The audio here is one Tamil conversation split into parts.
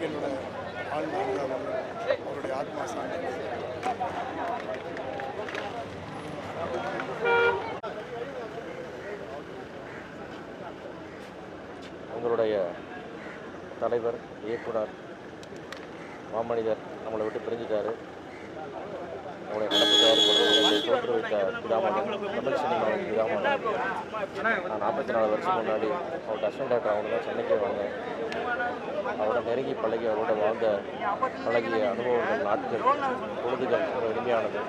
எங்களோட ஆழ்ந்த அனுதாபங்கள், அவருடைய ஆத்மா சாந்தி. உங்களுடைய தலைவர், இயக்குனர், மாமனிதர் நம்மளை விட்டு பிரிஞ்சிட்டாரு. அவருடைய நடப்பு தயாரிப்பு தோற்றுவித்த பிதாமகன், தமிழ் சினிமாவின் பிதாமகன். நான் 44 வருஷம் முன்னாடி அவரோட அசிஸ்டன்ட் டைரக்டர் அவங்க தான் சென்னைக்கே வந்தேன். அவரோட நெருங்கி பழகி அவரோட வாழ்ந்த பழகிய அனுபவங்கள், நாட்கள், பொழுதுகள் ஒரு இனிமையானது.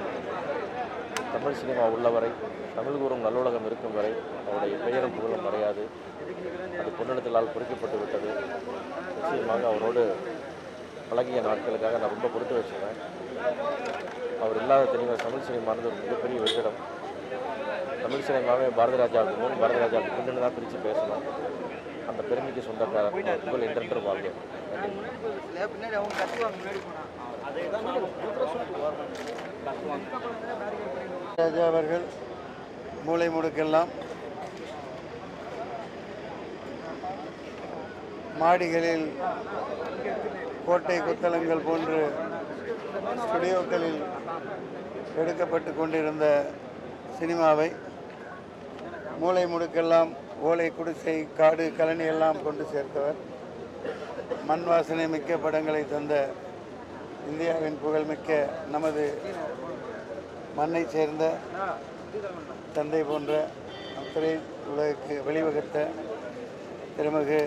தமிழ் சினிமா உள்ளவரை, தமிழ் கூறும் நல்லுலகம் இருக்கும் வரை அவருடைய பெயரும் புகழும் மறையாது. அது பொன்னிடத்திலால் குறிக்கப்பட்டு விட்டது. நிச்சயமாக அவரோடு பழகிய நாட்களுக்காக நான் ரொம்ப பொறுத்து வச்சுருக்கேன். அவர் இல்லாத தமிழ் சினிமானது ஒரு மிகப்பெரிய வெற்றிடம். தமிழ் சினிமாவே பாரதி ராஜாவுக்கு முன், பாரதி ராஜாவுக்கு பின்னு தான் பிரித்து பேசணும். அந்த பெருமைக்கு சொந்தக்காரர் புகழ் என்றென்று வாழ்க. ராஜா அவர்கள் மூளை முடுக்கெல்லாம் மாடிகளில், கோட்டை கொத்தளங்கள் போன்று ஸ்டுடியோக்களில் எடுக்கப்பட்டு கொண்டிருந்த சினிமாவை மூளை முடுக்கெல்லாம், ஓலை குடிசை, காடு, கழனி எல்லாம் கொண்டு சேர்த்தவர். மண் வாசனை மிக்க படங்களை தந்த இந்தியாவின் புகழ்மிக்க நமது மண்ணை சேர்ந்த தந்தை போன்ற திரை உலகுக்கு வெளிவகுத்த திருமிகு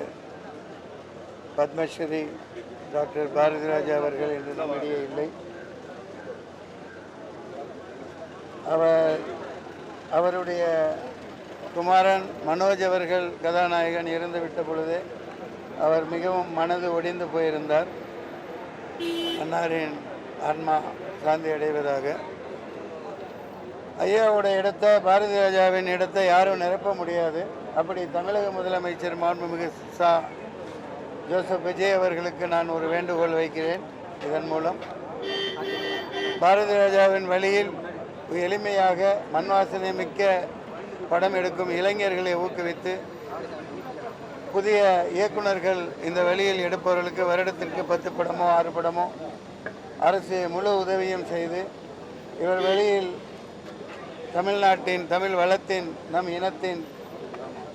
பத்மஸ்ரீ டாக்டர் பாரதி ராஜா அவர்கள் என்று நம்மிடையே இல்லை. அவருடைய குமாரன் மனோஜ் அவர்கள் கதாநாயகன் இறந்துவிட்ட பொழுதே அவர் மிகவும் மனது ஒடிந்து போயிருந்தார். அன்னாரின் ஆன்மா சாந்தி அடைவதாக. ஐயாவோட இடத்தை, பாரதி ராஜாவின் இடத்தை யாரும் நிரப்ப முடியாது. அப்படி தமிழக முதலமைச்சர் மாண்புமிகு ஜோசப் விஜய் அவர்களுக்கு நான் ஒரு வேண்டுகோள் வைக்கிறேன். இதன் மூலம் பாரதி ராஜாவின் வழியில் எளிமையாக மண்வாசனை மிக்க படம் எடுக்கும் இளைஞர்களை ஊக்குவித்து, புதிய இயக்குநர்கள் இந்த வழியில் எடுப்பவர்களுக்கு வருடத்திற்கு 10 படமோ 6 படமோ அரசு முழு உதவியும் செய்து, இவர் வழியில் தமிழ்நாட்டின், தமிழ் வளத்தின், நம் இனத்தின்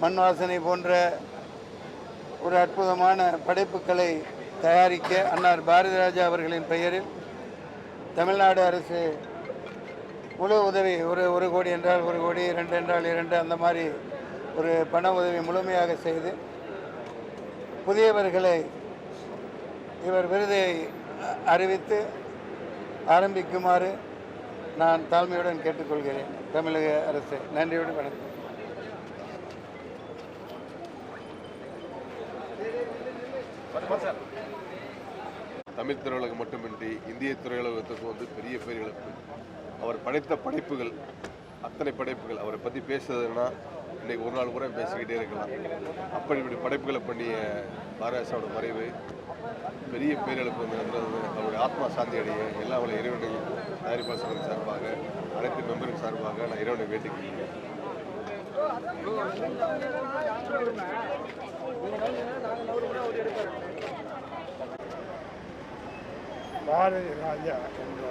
மண் வாசனை போன்ற ஒரு அற்புதமான படைப்புகளை தயாரிக்க அன்னார் பாரதி ராஜா அவர்களின் பெயரில் தமிழ்நாடு அரசு முழு உதவி, ஒரு கோடி என்றால் 1 கோடி, 2 என்றால் 2, அந்த மாதிரி ஒரு பண உதவி முழுமையாக செய்து புதியவர்களை இவர் விருதை அறிவித்து ஆரம்பிக்குமாறு நான் தாழ்மையுடன் கேட்டுக்கொள்கிறேன். தமிழக அரசு நன்றியோடு வணக்கம். தமிழ் திரையுலகம் மட்டுமின்றி இந்திய திரையுலகத்துக்கு பெரிய பேர் இழப்பு. அவர் படைத்த படைப்புகள், அத்தனை படைப்புகள், அவரை பற்றி பேசுறதுன்னா இன்றைக்கி ஒரு நாள் கூட பேசிக்கிட்டே இருக்கலாம். இப்படி படைப்புகளை பண்ணிய பாரதிராஜாவோட மறைவு பெரிய பேரிழப்பு நடந்தது. அவருடைய ஆத்மா சாந்தி அடைய எல்லா அவளை இறைவனை தயாரிப்பாளர்கள் சார்பாக, அனைத்து மெம்பரின் சார்பாக நான் இறைவனை வேண்டிக்கிறேன். பாரதி ராஜா என்ற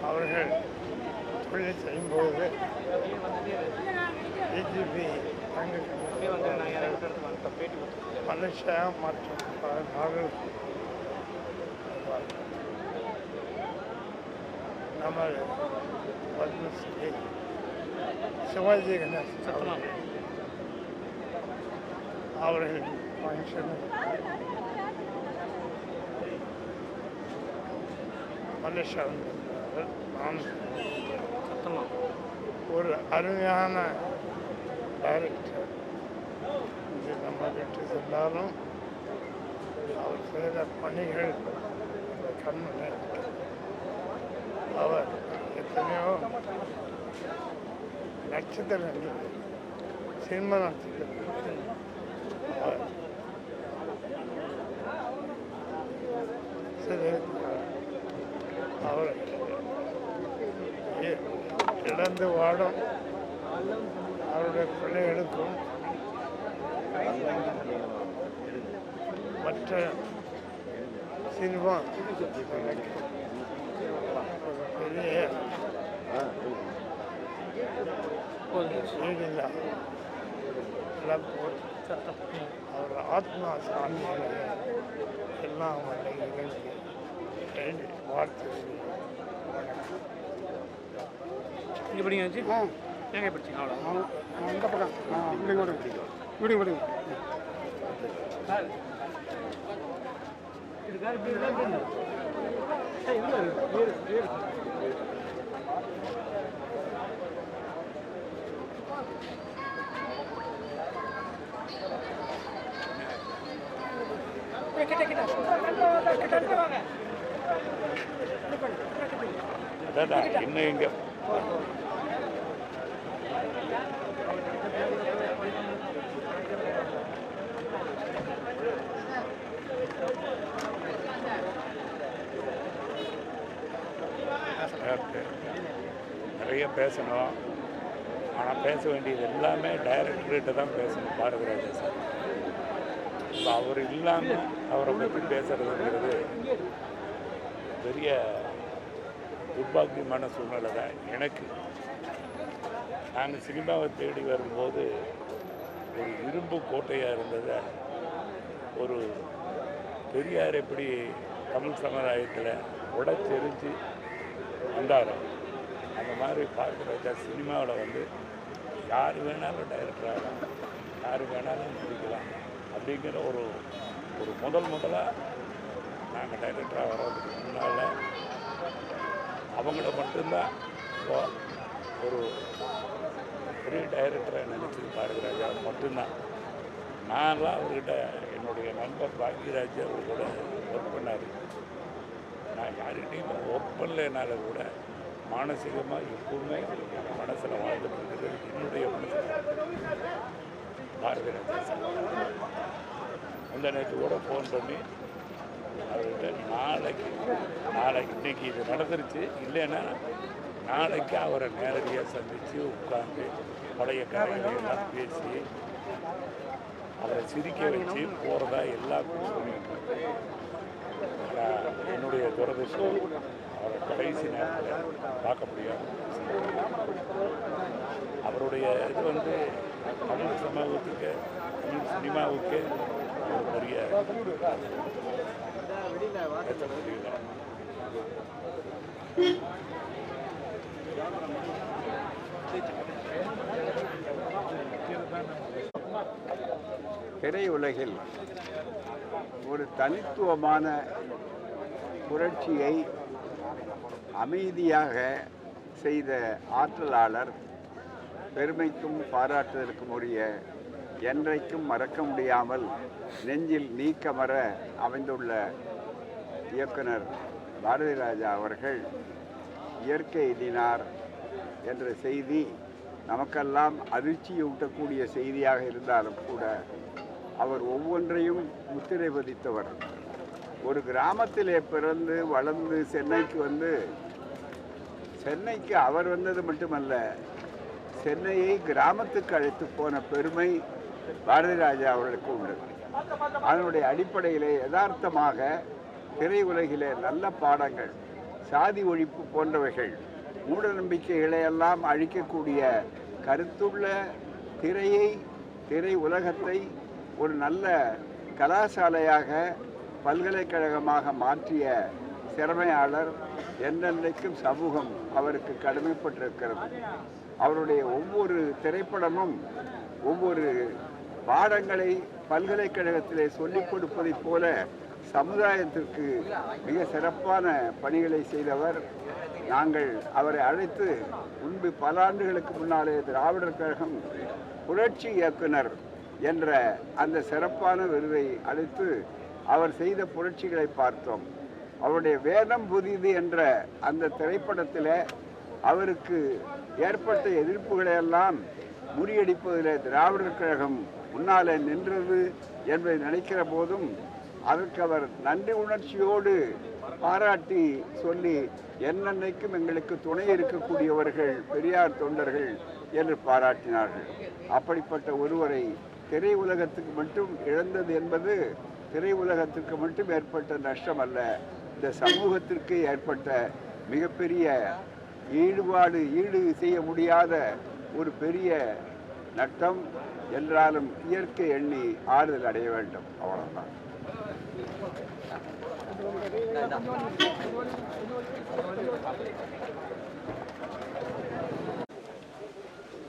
அவர்கள் தொழில் செய்யும்போது டிஜிபி மனுஷா மற்றும் நமது பத்மஸ்ரீ சிவாஜி கணேசன் அவர்கள் ஃபங்க்ஷன் மனுஷா நான் ஒரு அருமையான டைரக்டர். இது நம்ம விட்டு சென்றாலும் அவர் செய்த பணிகள் கண்மணி. அவர் எத்தனையோ நட்சத்திரங்கள், சினிமா நட்சத்திரம் அவர் அவர் இழந்து வாடும் அவருடைய பிள்ளைகளுக்கும் மற்ற சினிமா பெரிய ஒரு செய்தியில் எல்லாம் போட்டு அவர் ஆத்மா சாமியை எல்லாம் இகழ்ச்சி வாழ்த்து இங்கே படிங்க வச்சு எங்கே படிச்சிங்க அவ்வளோ அந்த பக்கம் இப்படி கூட இப்படி விடுங்க இன்னும் இங்க நிறைய பேசணும். ஆனால் பேச வேண்டியது எல்லாமே டைரக்டர்கிட்ட தான் பேசணும். பாரதிராஜா சார் இப்போ அவர் இல்லாமல் அவரை பற்றி பேசுறதுங்கிறது பெரிய துர்பாக்கியமான சூழ்நிலை தான் எனக்கு. நாங்கள் சினிமாவை தேடி வரும்போது ஒரு இரும்பு கோட்டையாக இருந்ததை ஒரு பெரியார் எப்படி தமிழ் சமுதாயத்தில் உடைச்செறிஞ்சு வந்தாரோ அந்த மாதிரி பாரதிராஜா சினிமாவில் வந்து யார் வேணாலும் டைரக்டர் ஆகலாம், யார் வேணாலும் நடிக்கலாம் அப்படிங்கிற ஒரு முதலாக நாங்கள் டைரக்டராக வர்றதுக்கு முன்னால் அவங்கள மட்டும்தான் ஒரு பெரிய டைரக்டரை நினச்சது பாரதிராஜா மட்டும்தான். நான்லாம் அவர்கிட்ட என்னுடைய நண்பர் பாக்யராஜ் அவர் கூட ஒர்க் பண்ணார். நான் யார்கிட்டையும் ஒர்க் பண்ணலைனால கூட மானசீகமாக எப்பவுமே என் மனசில் வாழ்ந்துட்டு இருக்குது. என்னுடைய மனசில் பாரதிராஜா சார் அந்த நேற்று கூட ஃபோன் பண்ணி அவர்கிட்ட நாளைக்கு இன்னைக்கு இது நடந்துருச்சு, இல்லைன்னா நாளைக்கு அவரை நேரடியாக சந்தித்து உட்காந்து பழைய கதைகளையெல்லாம் பேசி அவரை சிரிக்க வச்சு போகிறதா எல்லாம் சொல்லிட்டு என்னுடைய துரதிர்ஷ்டம் அவரை கடைசி நேரத்தில் பார்க்க முடியாது. அவருடைய இது வந்து தமிழ் சமூகத்துக்கு தமிழ் சினிமாவுக்கு ஒரு பெரிய திரையுலகில் ஒரு தனித்துவமான புரட்சியை அமைதியாக செய்த ஆற்றலாளர், பெருமைக்கும் பாராட்டுதலுக்கும் உரிய, என்றைக்கும் மறக்க முடியாமல் நெஞ்சில் நீக்கமற அமைந்துள்ள இயக்குனர் பாரதிராஜா அவர்கள் இயற்கை எய்தினார் என்ற செய்தி நமக்கெல்லாம் அதிர்ச்சியூட்டக்கூடிய செய்தியாக இருந்தாலும் கூட அவர் ஒவ்வொன்றையும் முத்திரை பதித்தவர். ஒரு கிராமத்திலே பிறந்து வளர்ந்து சென்னைக்கு அவர் வந்தது மட்டுமல்ல, சென்னையை கிராமத்துக்கு அழைத்து போன பெருமை பாரதிராஜா அவர்களுக்கு உண்டு. அதனுடைய அடிப்படையிலே யதார்த்தமாக திரையுலகிலே நல்ல பாடங்கள், சாதி ஒழிப்பு போன்றவைகள், மூட நம்பிக்கைகளை எல்லாம் அழிக்கக்கூடிய கருத்துள்ள திரை உலகத்தை ஒரு நல்ல கலாசாலையாக பல்கலைக்கழகமாக மாற்றிய திறமையாளர். என்றென்றைக்கும் சமூகம் அவருக்கு கடமைப்பட்டிருக்கிறது. அவருடைய ஒவ்வொரு திரைப்படமும் ஒவ்வொரு பாடங்களை பல்கலைக்கழகத்திலே சொல்லிக் கொடுப்பதைப் போல சமுதாயத்திற்கு மிக சிறப்பான பணிகளை செய்தவர். நாங்கள் அவரை அழைத்து முன்பு பல ஆண்டுகளுக்கு முன்னாலே திராவிடர் கழகம் புரட்சி இயக்குனர் என்ற அந்த சிறப்பான விருதை அளித்து அவர் செய்த புரட்சிகளை பார்த்தோம். அவருடைய வேதம் புதிது என்ற அந்த திரைப்படத்தில் அவருக்கு ஏற்பட்ட எதிர்ப்புகளை எல்லாம் முறியடிப்பதில் திராவிடர் கழகம் முன்னாலே நின்றது என்பதை நினைக்கிற போதும் அதற்கு அவர் நன்றி உணர்ச்சியோடு பாராட்டி சொல்லி, என்னென்னைக்கும் எங்களுக்கு துணை இருக்கக்கூடியவர்கள் பெரியார் தொண்டர்கள் என்று பாராட்டினார்கள். அப்படிப்பட்ட ஒருவரை திரையுலகத்துக்கு மட்டும் இழந்தது என்பது திரையுலகத்துக்கு மட்டும் ஏற்பட்ட நஷ்டம் அல்ல, இந்த சமூகத்திற்கு ஏற்பட்ட மிகப்பெரிய ஈடு செய்ய முடியாத ஒரு பெரிய நட்டம் என்றாலும் இயற்கை எண்ணி ஆறுதல் அடைய வேண்டும். அவ்வளவுதான்.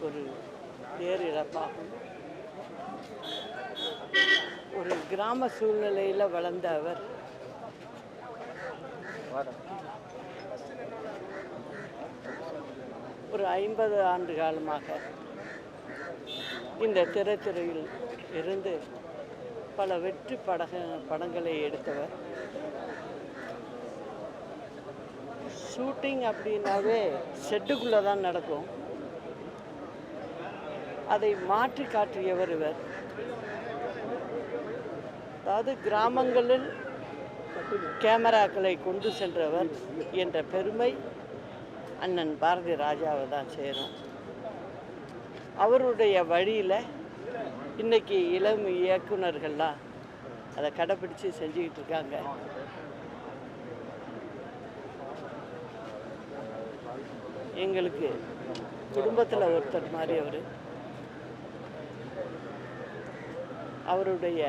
ஒரு பேரிழப்பாகும். ஒரு கிராம சூழ்நிலையில் வளர்ந்த அவர் ஒரு 50 ஆண்டு காலமாக இந்த திரைத்துறையில் இருந்து பல வெற்றி படங்களை எடுத்தவர். ஷூட்டிங் அப்படின்னாவே செட்டுக்குள்ளே தான் நடக்கும். அதை மாற்றி காட்டியவர் இவர். அதாவது கிராமங்களில் கேமராக்களை கொண்டு சென்றவர் என்ற பெருமை அண்ணன் பாரதி ராஜாவை தான் சேரும். அவருடைய வழியில் இன்றைக்கி இளம் இயக்குனர்கள்லாம் அதை கடைப்பிடிச்சு செஞ்சுக்கிட்டு இருக்காங்க. எங்களுக்கு குடும்பத்தில் ஒருத்தர் மாதிரி அவருடைய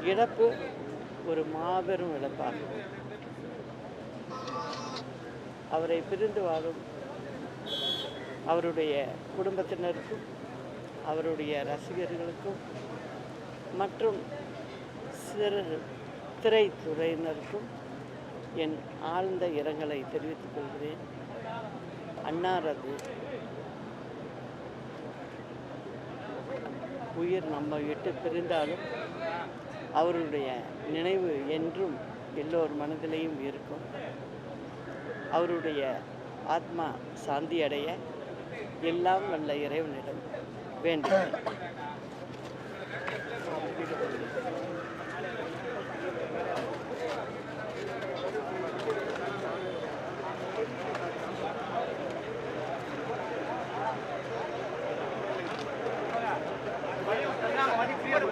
இழப்பு ஒரு மாபெரும் இழப்பாகும். அவரை பிரிந்து வாழும் அவருடைய குடும்பத்தினருக்கும் அவருடைய ரசிகர்களுக்கும் மற்றும் திரைத்துறையினருக்கும் என் ஆழ்ந்த இரங்கலை தெரிவித்துக் கொள்கிறேன். அன்னாரது உயிர் நம்ம விட்டு பிரிந்தாலும் அவருடைய நினைவு என்றும் எல்லோர் மனதிலையும் இருக்கும். அவருடைய ஆத்மா சாந்தி அடைய எல்லாம் வல்ல இறைவனிடம் வேண்டுகிறேன்.